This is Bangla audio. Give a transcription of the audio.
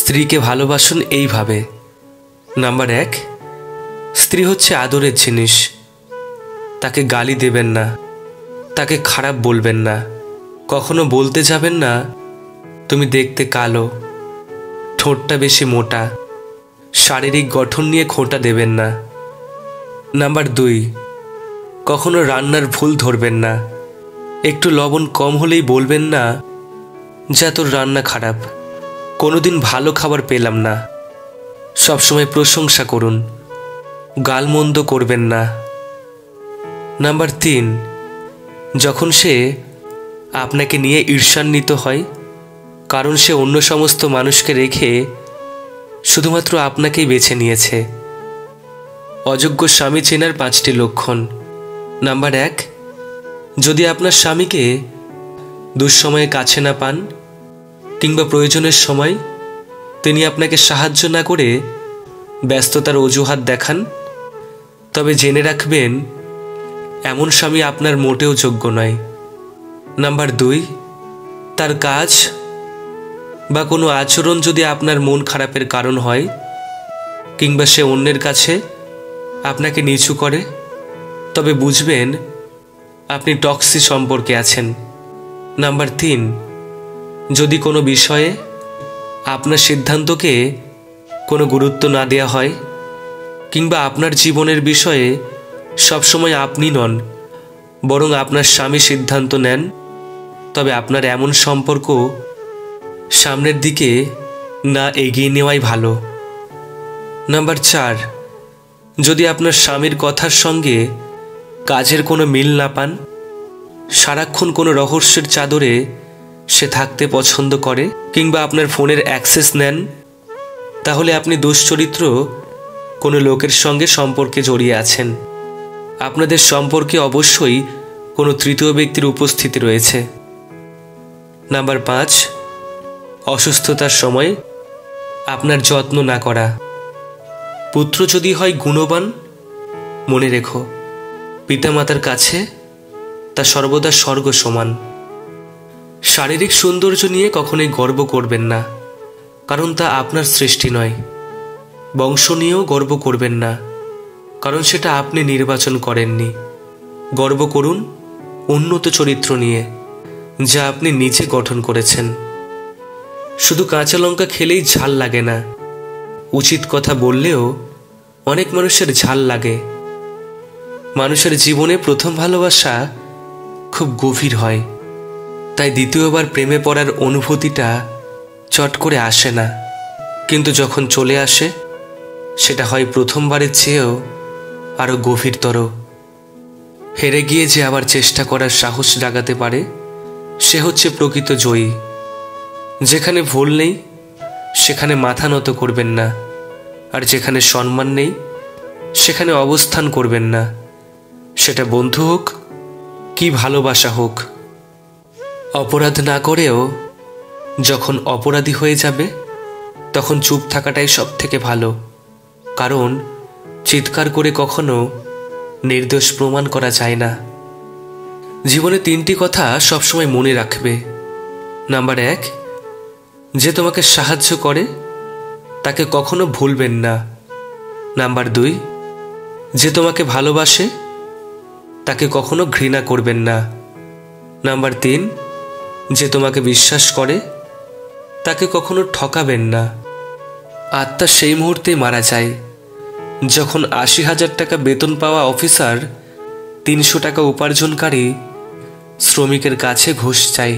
স্ত্রীকে ভালোবাসুন এইভাবে। নাম্বার 1, স্ত্রী হচ্ছে আদরের জিনিস। তাকে গালি দেবেন না, তাকে খারাপ বলবেন না, কখনো বলতে যাবেন না তুমি দেখতে কালো, ঠোঁটটা বেশি মোটা, শারীরিক গঠন নিয়ে খোঁটা দেবেন না। নাম্বার 2, কখনো রান্নার ভুল ধরবেন না। একটু লবণ কম হলেই বলবেন না যা তোর রান্না খারাপ, কোনোদিন ভালো খাবার পেলাম না। সবসময় প্রশংসা করুন, গালমন্দ করবেন না। নাম্বার 3, যখন সে আপনাকে নিয়ে ঈর্ষান্বিত হয়, কারণ সে অন্য সমস্ত মানুষকে রেখে শুধুমাত্র আপনাকেই বেছে নিয়েছে। অযোগ্য স্বামী চেনার 5টি লক্ষণ। নাম্বার 1, যদি আপনার স্বামীকে দুঃসময়ে কাছে না পান কিংবা প্রয়োজনের সময় তিনি আপনাকে সাহায্য না করে ব্যস্ততার অজুহাত দেখান, তবে জেনে রাখবেন এমন স্বামী আপনার মোটেও যোগ্য নয়। নাম্বার 2, তার কাজ বা কোনো আচরণ যদি আপনার মন খারাপের কারণ হয় কিংবা সে অন্যের কাছে আপনাকে নিচু করে, তবে বুঝবেন আপনি টক্সিক সম্পর্কে আছেন। নাম্বার 3, যদি কোনো বিষয়ে আপনার সিদ্ধান্তকে কোনো গুরুত্ব না দেওয়া হয় কিংবা আপনার জীবনের বিষয়ে সবসময় আপনি নন বরং আপনার স্বামী সিদ্ধান্ত নেন, তবে আপনার এমন সম্পর্ক সামনের দিকে না এগিয়ে নেওয়াই ভালো। নাম্বার 4, যদি আপনার স্বামীর কথার সঙ্গে কাজের কোনো মিল না পান, সারাক্ষণ কোনো রহস্যের চাদরে সে থাকতে পছন্দ করে কিংবা আপনার ফোনের অ্যাক্সেস নেন, তাহলে আপনি দুশ্চরিত্র কোনো লোকের সঙ্গে সম্পর্কে জড়িয়ে আছেন। আপনাদের সম্পর্কে অবশ্যই কোনো তৃতীয় ব্যক্তির উপস্থিতি রয়েছে। নাম্বার 5, অসুস্থতার সময় আপনার যত্ন না করা। পুত্র যদি হয় গুণবান, মনে রেখো পিতামাতার কাছে তা সর্বদা স্বর্গ সমান। শারীরিক সৌন্দর্য নিয়ে কখনোই গর্ব করবেন না, কারণ তা আপনার সৃষ্টি নয়। বংশ নিয়েও গর্ব করবেন না, কারণ সেটা আপনি নির্বাচন করেননি। গর্ব করুন উন্নত চরিত্র নিয়ে, যা আপনি নিজে গঠন করেছেন। শুধু কাঁচা লঙ্কা খেলেই ঝাল লাগে না, উচিত কথা বললেও অনেক মানুষের ঝাল লাগে। মানুষের জীবনে প্রথম ভালোবাসা খুব গভীর হয়, তাই দ্বিতীয়বার প্রেমে পড়ার অনুভূতিটা চট করে আসে না, কিন্তু যখন চলে আসে সেটা হয় প্রথমবারের চেয়েও আরও গভীরতর। হেরে গিয়ে যে আবার চেষ্টা করার সাহস জাগাতে পারে সে হচ্ছে প্রকৃত জয়ী। যেখানে ভুল নেই সেখানে মাথা নত করবেন না, আর যেখানে সম্মান নেই সেখানে অবস্থান করবেন না, সেটা বন্ধু হোক কি ভালোবাসা হোক। অপরাধ না করেও যখন অপরাধী হয়ে যাবে তখন চুপ থাকাটাই সব থেকে ভালো, কারণ চিৎকার করে কখনো নির্দোষ প্রমাণ করা যায় না। জীবনে 3টি কথা সবসময় মনে রাখবে। নাম্বার 1, যে তোমাকে সাহায্য করে তাকে কখনো ভুলবেন না। নাম্বার 2, যে তোমাকে ভালোবাসে তাকে কখনো ঘৃণা করবেন না। নাম্বার 3, যে তোমাকে বিশ্বাস করে তাকে কখনো ঠকাবেন না। আত্মা সেই মুহূর্তে মারা যায় যখন 80,000 টাকা বেতন পাওয়া অফিসার 300 টাকা উপার্জনকারী শ্রমিকের কাছে ঘুষ চায়।